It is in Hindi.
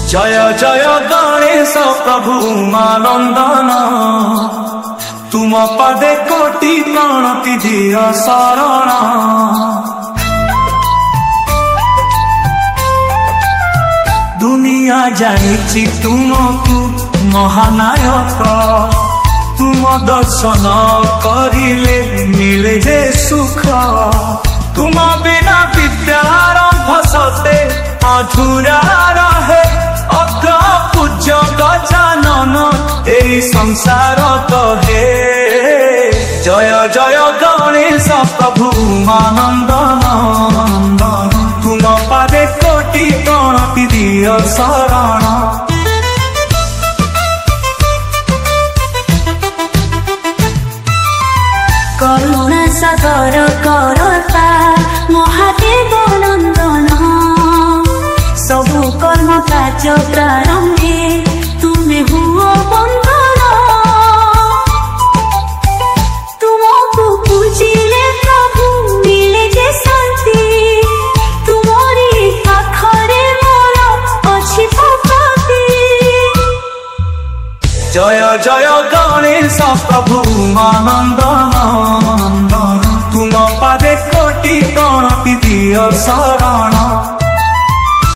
जय जय गणेश प्रभु मानंदन तुम पदे कोटि प्रणति दिय शरण। दुनिया जानिछि तुमको महानायक तुम दर्शन करिले मिले जे सुख। तुम बिना विद्यारंभ सते अधूरा रहे अग्र पूज्य गजानन एई संसार कहे। जय जय गणेश प्रभु मानंदन तुम पादे कोटि प्रणति दिय शरण। करुणा सागर करता महादेव नंदन सबु कर्म कार्य प्रारंभे तुम्हें हुओ बंधन। तुमको पूजिले प्रभु मिले जे शांति तुम्हारी पाखरे मोर अछि भक्ति। जय जय गणेश प्रभु मानंदन तुम पादे कोटि प्रणति दिय शरण।